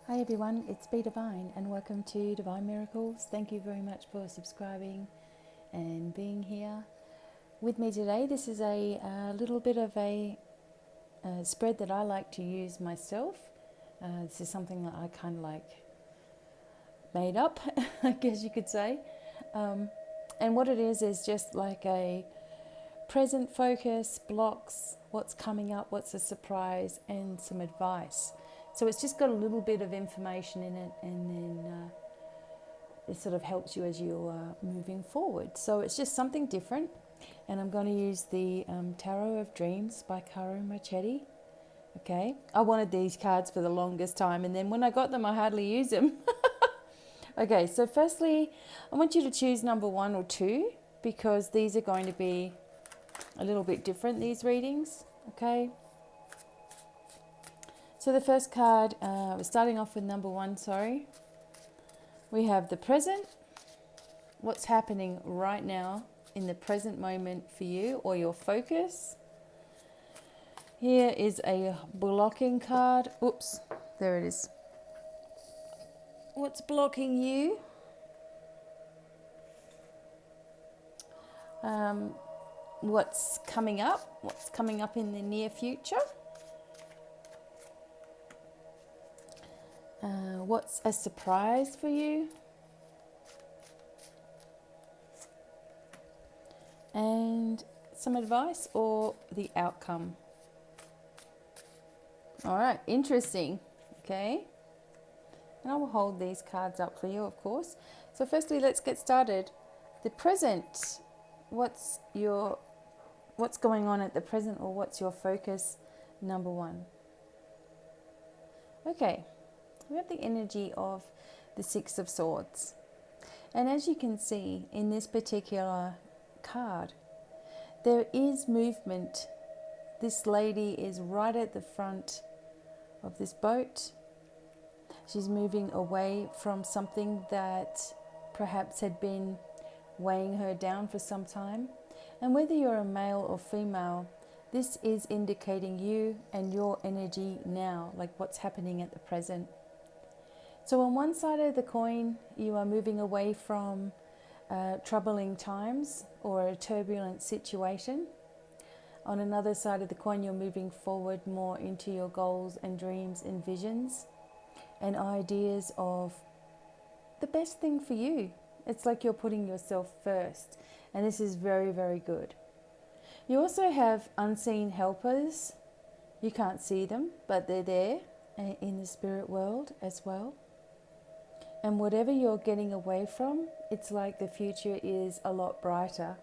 Hi everyone, it's BDevine and welcome to Divine Miracles. Thank you very much for subscribing and being here with me today. This is a little bit of a spread that I like to use myself. This is something that I kind of like made up, I guess you could say. And what it is just like a present focus, blocks, what's coming up, what's a surprise, and some advice. So it's just got a little bit of information in it, and then it sort of helps you as you're moving forward. So it's just something different. And I'm going to use the Tarot of Dreams by Caro Marchetti. Okay, I wanted these cards for the longest time, and then when I got them, I hardly use them. Okay, so firstly, I want you to choose number 1 or 2 because these are going to be a little bit different, these readings. Okay. So the first card, we're starting off with number 1, sorry. We have the present, what's happening right now in the present moment for you or your focus. Here is a blocking card. Oops, there it is. What's blocking you? What's coming up? What's coming up in the near future? What's a surprise for you? And some advice or the outcome. All right, interesting. Okay. And I will hold these cards up for you, of course. So firstly, let's get started. The present. What's going on at the present, or what's your focus? Number 1. Okay. We have the energy of the 6 of Swords. And as you can see in this particular card, there is movement. This lady is right at the front of this boat. She's moving away from something that perhaps had been weighing her down for some time. And whether you're a male or female, this is indicating you and your energy now, like what's happening at the present. So on one side of the coin, you are moving away from troubling times or a turbulent situation. On another side of the coin, you're moving forward more into your goals and dreams and visions and ideas of the best thing for you. It's like you're putting yourself first, and this is very, very good. You also have unseen helpers. You can't see them, but they're there in the spirit world as well. And whatever you're getting away from, it's like the future is a lot brighter.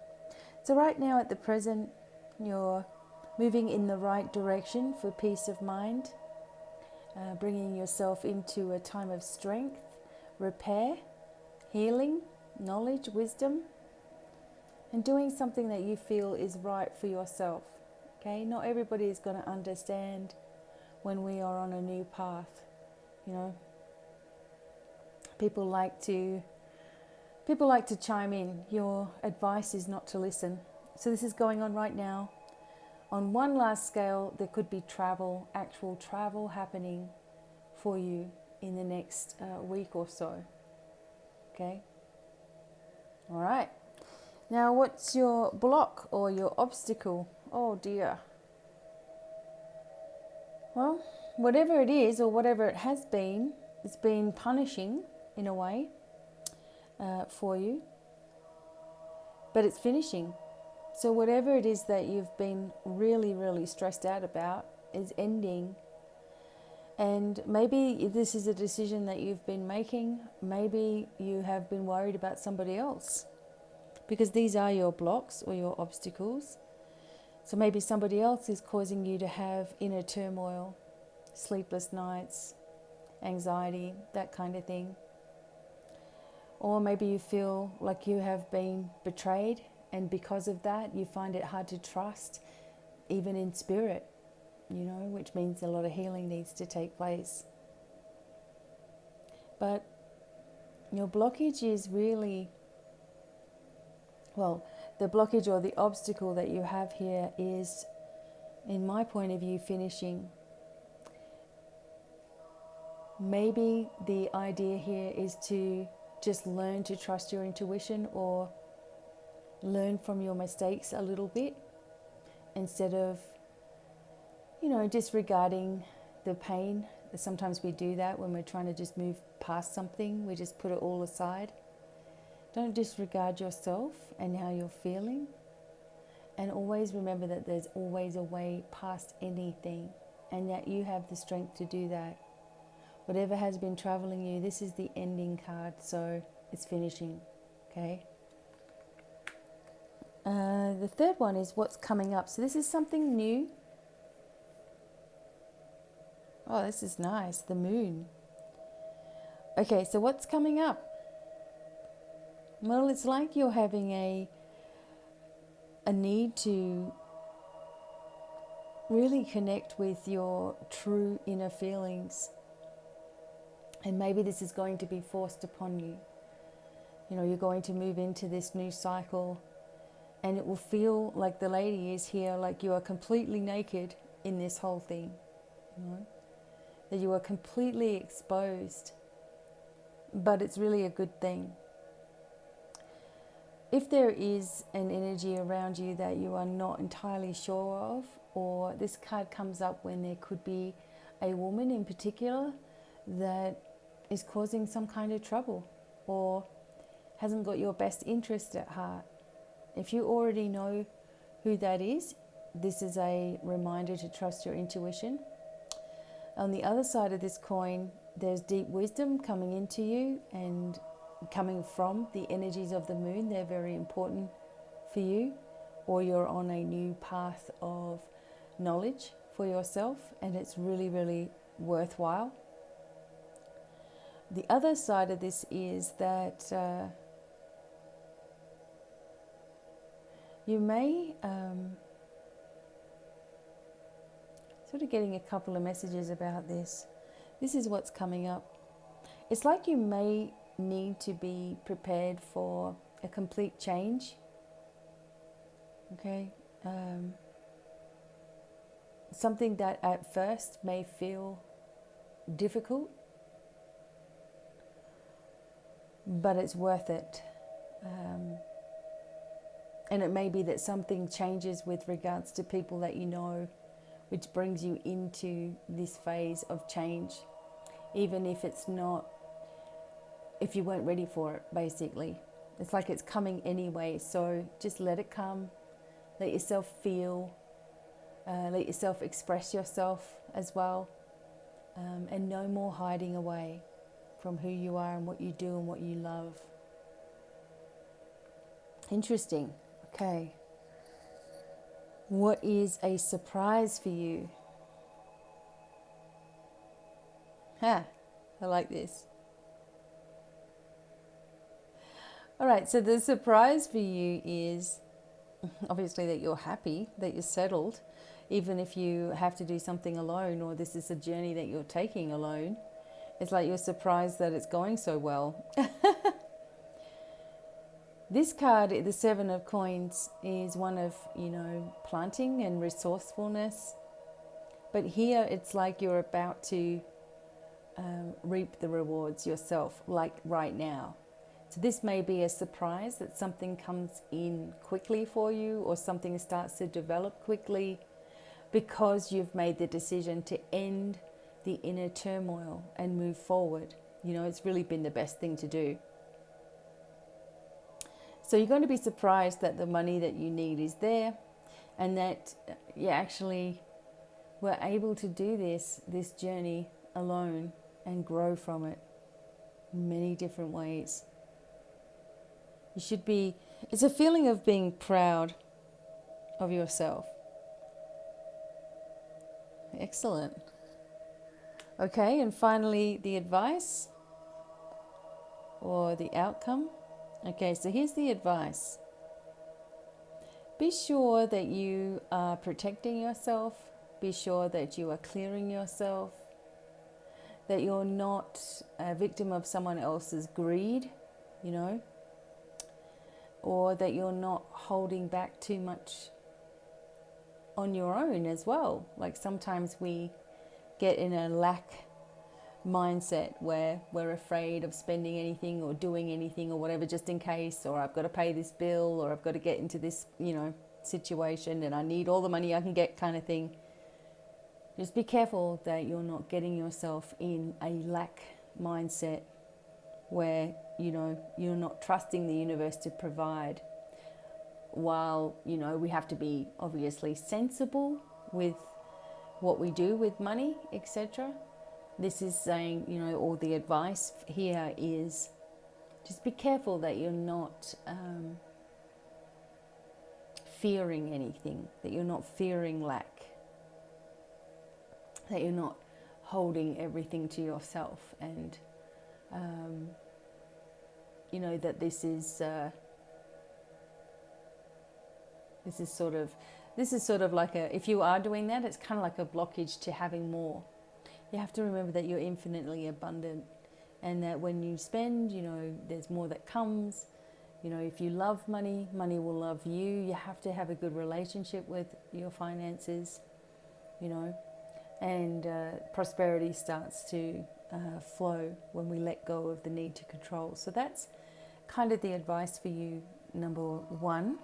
So right now at the present, you're moving in the right direction for peace of mind, bringing yourself into a time of strength, repair, healing, knowledge, wisdom, and doing something that you feel is right for yourself. Okay, not everybody is going to understand when we are on a new path. You know, people like to chime in. Your advice is not to listen. So this is going on right now. On one last scale, there could be travel, actual travel happening for you in the next week or so. Okay? All right. Now, what's your block or your obstacle? Oh dear. Well, whatever it is or whatever it has been, it's been punishing in a way for you. But it's finishing. So whatever it is that you've been really, really stressed out about is ending. And maybe this is a decision that you've been making. Maybe you have been worried about somebody else, because these are your blocks or your obstacles. So maybe somebody else is causing you to have inner turmoil, sleepless nights, anxiety, that kind of thing. Or maybe you feel like you have been betrayed, and because of that, you find it hard to trust, even in spirit, you know, which means a lot of healing needs to take place. But your blockage is really, well, the blockage or the obstacle that you have here is, in my point of view, finishing. Maybe the idea here is to just learn to trust your intuition, or learn from your mistakes a little bit, instead of, disregarding the pain. Sometimes we do that when we're trying to just move past something. We just put it all aside. Don't disregard yourself and how you're feeling. And always remember that there's always a way past anything, and that you have the strength to do that. Whatever has been troubling you, this is the ending card, so it's finishing, okay? The third one is what's coming up. So this is something new. Oh, this is nice, the moon. Okay, so what's coming up? Well, it's like you're having a need to really connect with your true inner feelings. And maybe this is going to be forced upon you. You're going to move into this new cycle, and it will feel like the lady is here, like you are completely naked in this whole thing. That you are completely exposed. But it's really a good thing. If there is an energy around you that you are not entirely sure of, or this card comes up when there could be a woman in particular that is causing some kind of trouble or hasn't got your best interest at heart. If you already know who that is, this is a reminder to trust your intuition. On the other side of this coin, there's deep wisdom coming into you and coming from the energies of the moon. They're very important for you, or you're on a new path of knowledge for yourself, and it's really, really worthwhile. The other side of this is that you may sort of getting a couple of messages about this. This is what's coming up. It's like you may need to be prepared for a complete change. Okay? Something that at first may feel difficult, but it's worth it. And it may be that something changes with regards to people that you know, which brings you into this phase of change, even if it's not, if you weren't ready for it, basically. It's like it's coming anyway, so just let it come. Let yourself feel, let yourself express yourself as well, and no more hiding away from who you are and what you do and what you love. Interesting. Okay. What is a surprise for you? I like this. All right, so the surprise for you is obviously that you're happy, that you're settled, even if you have to do something alone, or this is a journey that you're taking alone. It's like you're surprised that it's going so well. This card, the Seven of Coins, is one of, planting and resourcefulness. But here it's like you're about to reap the rewards yourself, like right now. So this may be a surprise that something comes in quickly for you, or something starts to develop quickly because you've made the decision to end the inner turmoil and move forward. It's really been the best thing to do. So you're going to be surprised that the money that you need is there, and that you actually were able to do this journey alone and grow from it in many different ways. It's a feeling of being proud of yourself. Excellent. Okay, and finally the advice or the outcome. Okay, so here's the advice. Be sure that you are protecting yourself. Be sure that you are clearing yourself. That you're not a victim of someone else's greed, or that you're not holding back too much on your own as well. Like sometimes we get in a lack mindset where we're afraid of spending anything or doing anything or whatever just in case, or I've got to pay this bill, or I've got to get into this, situation and I need all the money I can get kind of thing. Just be careful that you're not getting yourself in a lack mindset where, you're not trusting the universe to provide. While, we have to be obviously sensible with what we do with money, etc. This is saying, or the advice here is just be careful that you're not fearing anything, that you're not fearing lack, that you're not holding everything to yourself, and that this is sort of like if you are doing that, it's kind of like a blockage to having more. You have to remember that you're infinitely abundant, and that when you spend, there's more that comes. If you love money, money will love you. You have to have a good relationship with your finances, and prosperity starts to flow when we let go of the need to control. So that's kind of the advice for you, number one.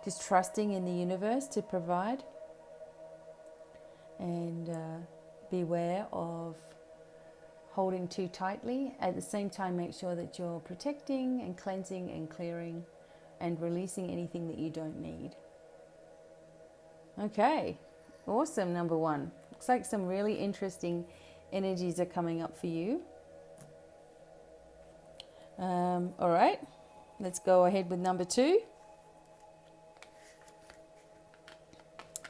Just trusting in the universe to provide, and beware of holding too tightly. At the same time, make sure that you're protecting and cleansing and clearing and releasing anything that you don't need. Okay, awesome, number one. Looks like some really interesting energies are coming up for you. All right, let's go ahead with number two.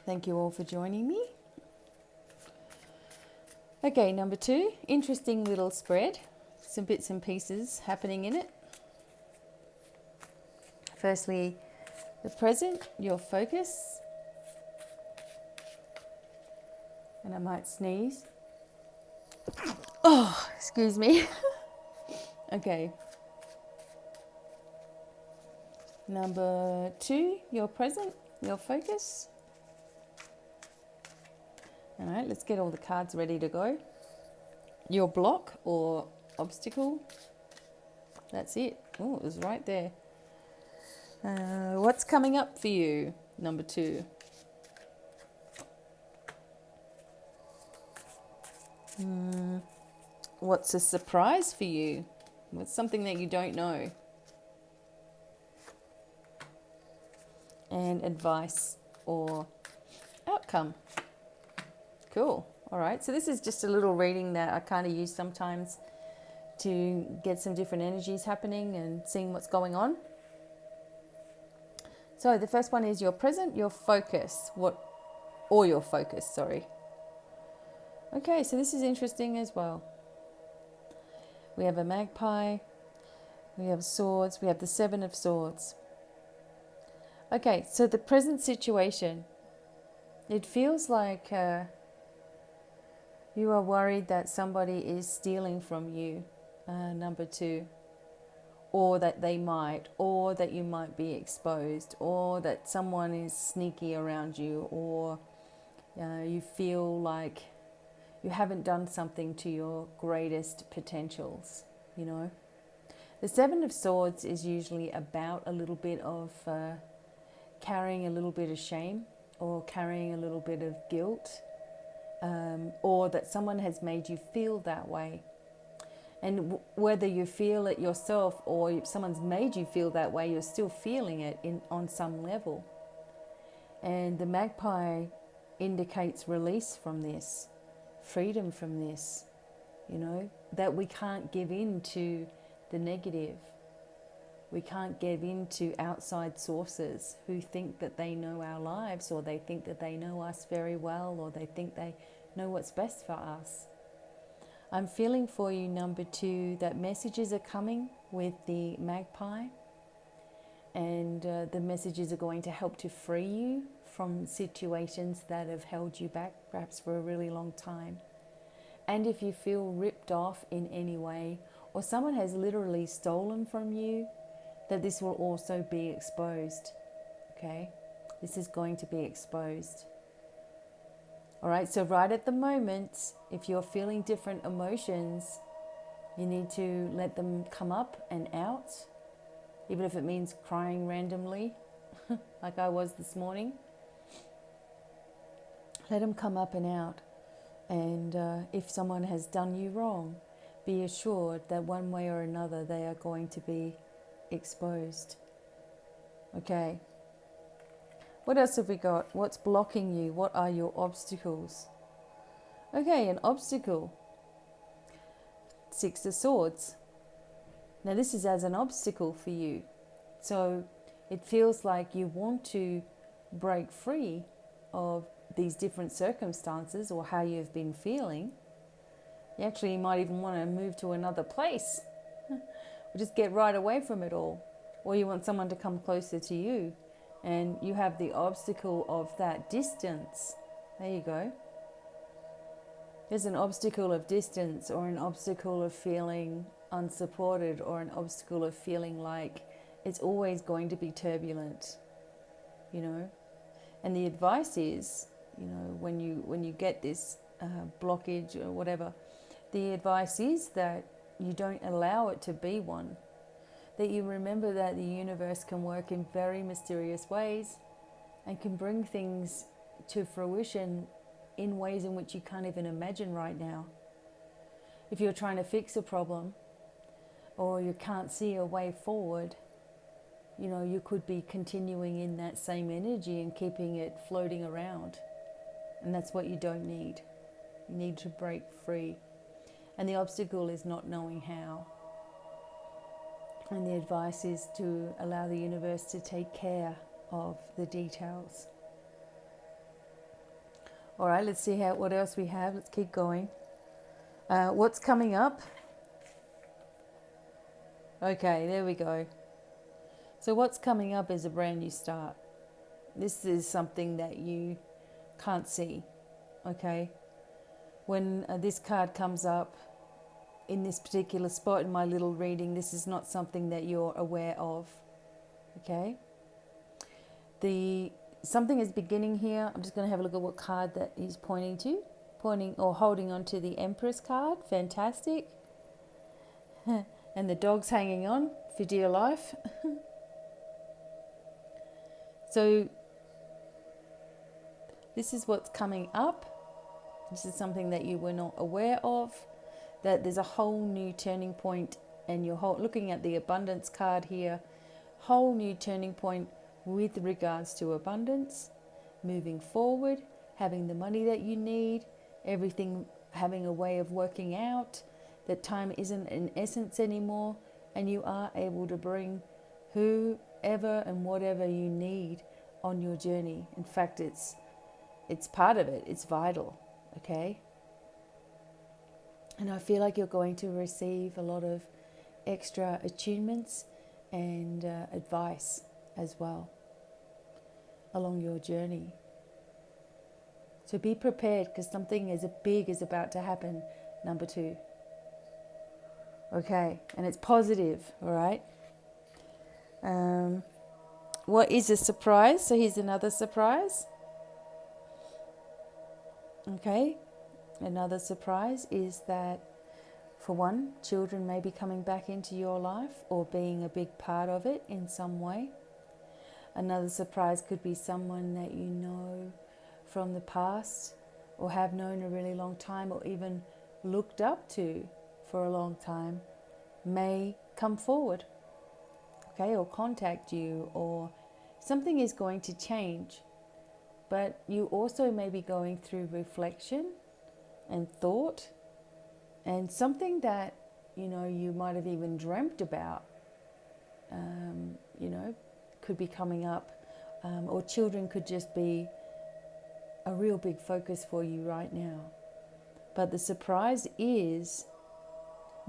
Thank you all for joining me. Okay, number two, interesting little spread. Some bits and pieces happening in it. Firstly, the present, your focus. And I might sneeze. Oh, excuse me. Okay. Number two, your present, your focus. All right, let's get all the cards ready to go. Your block or obstacle. That's it. Oh, it was right there. What's coming up for you, number two? What's a surprise for you? What's something that you don't know? And advice or outcome. Cool. All right. So this is just a little reading that I kind of use sometimes to get some different energies happening and seeing what's going on. So the first one is your present, your focus. Your focus, sorry. Okay, so this is interesting as well. We have a magpie, we have swords, we have the Seven of Swords. Okay, so the present situation, it feels like you are worried that somebody is stealing from you, number two, or that they might, or that you might be exposed, or that someone is sneaky around you, or you feel like you haven't done something to your greatest potentials, The Seven of Swords is usually about a little bit of carrying a little bit of shame, or carrying a little bit of guilt, or that someone has made you feel that way. And whether you feel it yourself or if someone's made you feel that way, you're still feeling it on some level. And the magpie indicates release from this, freedom from this, that we can't give in to the negative. We can't give in to outside sources who think that they know our lives, or they think that they know us very well, or they think they know what's best for us. I'm feeling for you, number two, that messages are coming with the magpie, and the messages are going to help to free you from situations that have held you back, perhaps for a really long time. And if you feel ripped off in any way, or someone has literally stolen from you, that this will also be exposed, okay? This is going to be exposed. All right, so right at the moment, if you're feeling different emotions, you need to let them come up and out, even if it means crying randomly, like I was this morning. Let them come up and out. And if someone has done you wrong, be assured that one way or another they are going to be exposed. Okay. What else have we got? What's blocking you? What are your obstacles? Okay, an obstacle. Six of Swords. Now this is as an obstacle for you. So it feels like you want to break free of these different circumstances or how you've been feeling. You actually might even want to move to another place or just get right away from it all. Or you want someone to come closer to you and you have the obstacle of that distance. There you go. There's an obstacle of distance or an obstacle of feeling unsupported or an obstacle of feeling like it's always going to be turbulent, you know. And the advice is, you know, when you get this blockage or whatever, the advice is that you don't allow it to be one. That you remember that the universe can work in very mysterious ways and can bring things to fruition in ways in which you can't even imagine right now. If you're trying to fix a problem or you can't see a way forward, you know, you could be continuing in that same energy and keeping it floating around. And that's what you don't need. You need to break free. And the obstacle is not knowing how. And the advice is to allow the universe to take care of the details. All right, let's see what else we have. Let's keep going. What's coming up? Okay, there we go. So what's coming up is a brand new start. This is something that you can't see, okay? When this card comes up in this particular spot in my little reading, this is not something that you're aware of, okay? Something is beginning here. I'm just going to have a look at what card that he's pointing or holding on to the Empress card. Fantastic. And the dog's hanging on for dear life. So this is what's coming up. This is something that you were not aware of, that there's a whole new turning point, and you're looking at the abundance card here, whole new turning point with regards to abundance, moving forward, having the money that you need, everything having a way of working out, that time isn't an essence anymore, and you are able to bring whoever and whatever you need on your journey. In fact, it's part of it. It's vital, okay? And I feel like you're going to receive a lot of extra attunements and advice as well along your journey. So be prepared, because something as big is about to happen, number 2. Okay, and it's positive, all right? What is a surprise? So here's another surprise. Okay, another surprise is that, for one, children may be coming back into your life or being a big part of it in some way. Another surprise could be someone that you know from the past or have known a really long time or even looked up to for a long time may come forward, okay, or contact you, or something is going to change. But you also may be going through reflection and thought, and something that, you know, you might have even dreamt about, you know, could be coming up, or children could just be a real big focus for you right now. But the surprise is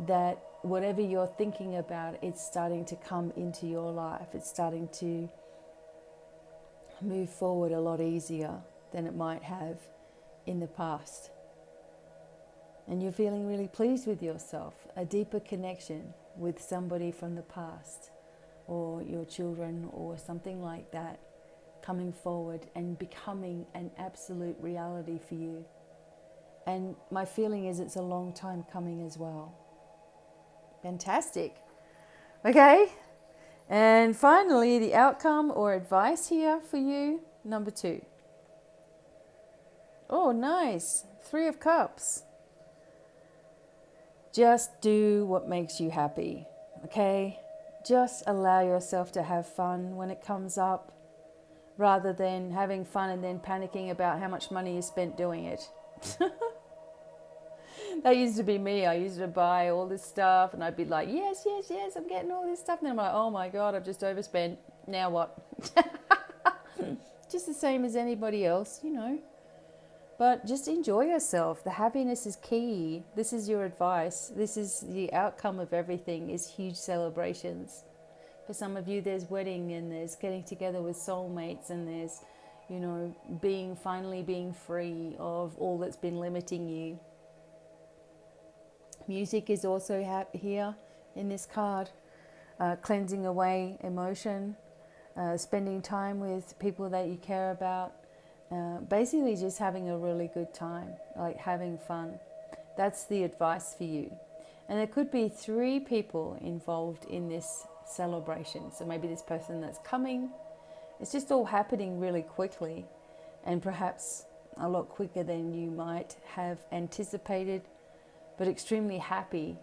that whatever you're thinking about, it's starting to come into your life. It's starting to move forward a lot easier than it might have in the past. And you're feeling really pleased with yourself, a deeper connection with somebody from the past, or your children, or something like that, coming forward and becoming an absolute reality for you. And my feeling is it's a long time coming as well. Fantastic. Okay. And finally, the outcome or advice here for you, number 2. Oh, nice. 3 of Cups. Just do what makes you happy, okay? Just allow yourself to have fun when it comes up, rather than having fun and then panicking about how much money you spent doing it. That used to be me. I used to buy all this stuff and I'd be like, yes, yes, yes, I'm getting all this stuff. And then I'm like, oh my God, I've just overspent. Now what? Just the same as anybody else, you know. But just enjoy yourself. The happiness is key. This is your advice. This is the outcome of everything, is huge celebrations. For some of you, there's wedding and there's getting together with soulmates and there's, you know, finally being free of all that's been limiting you. Music is also here in this card. Cleansing away emotion, spending time with people that you care about. Basically just having a really good time, like having fun. That's the advice for you. And there could be 3 people involved in this celebration. So maybe this person that's coming, it's just all happening really quickly and perhaps a lot quicker than you might have anticipated, but extremely happy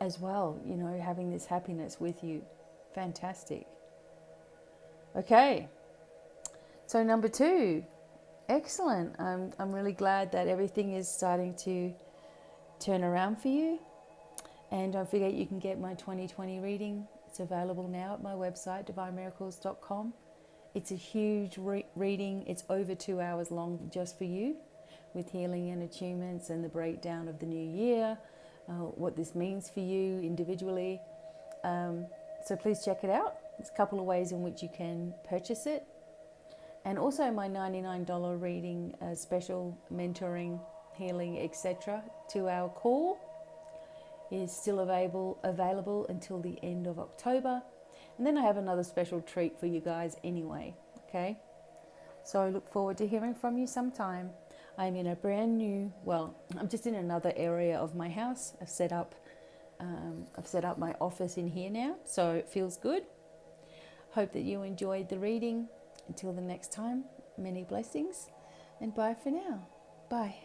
as well, you know, having this happiness with you. Fantastic. Okay. So number 2, excellent. I'm really glad that everything is starting to turn around for you. And don't forget, you can get my 2020 reading. It's available now at my website, devinemiracles.com. It's a huge reading. It's over 2 hours long just for you, with healing and attunements and the breakdown of the new year, what this means for you individually. So please check it out. There's a couple of ways in which you can purchase it. And also my $99 reading, special mentoring, healing, etc. 2-hour call is still available until the end of October. And then I have another special treat for you guys anyway, okay? So I look forward to hearing from you sometime. I'm in a brand new, I'm just in another area of my house. I've set up my office in here now, so it feels good. Hope that you enjoyed the reading. Until the next time, many blessings, and bye for now. Bye.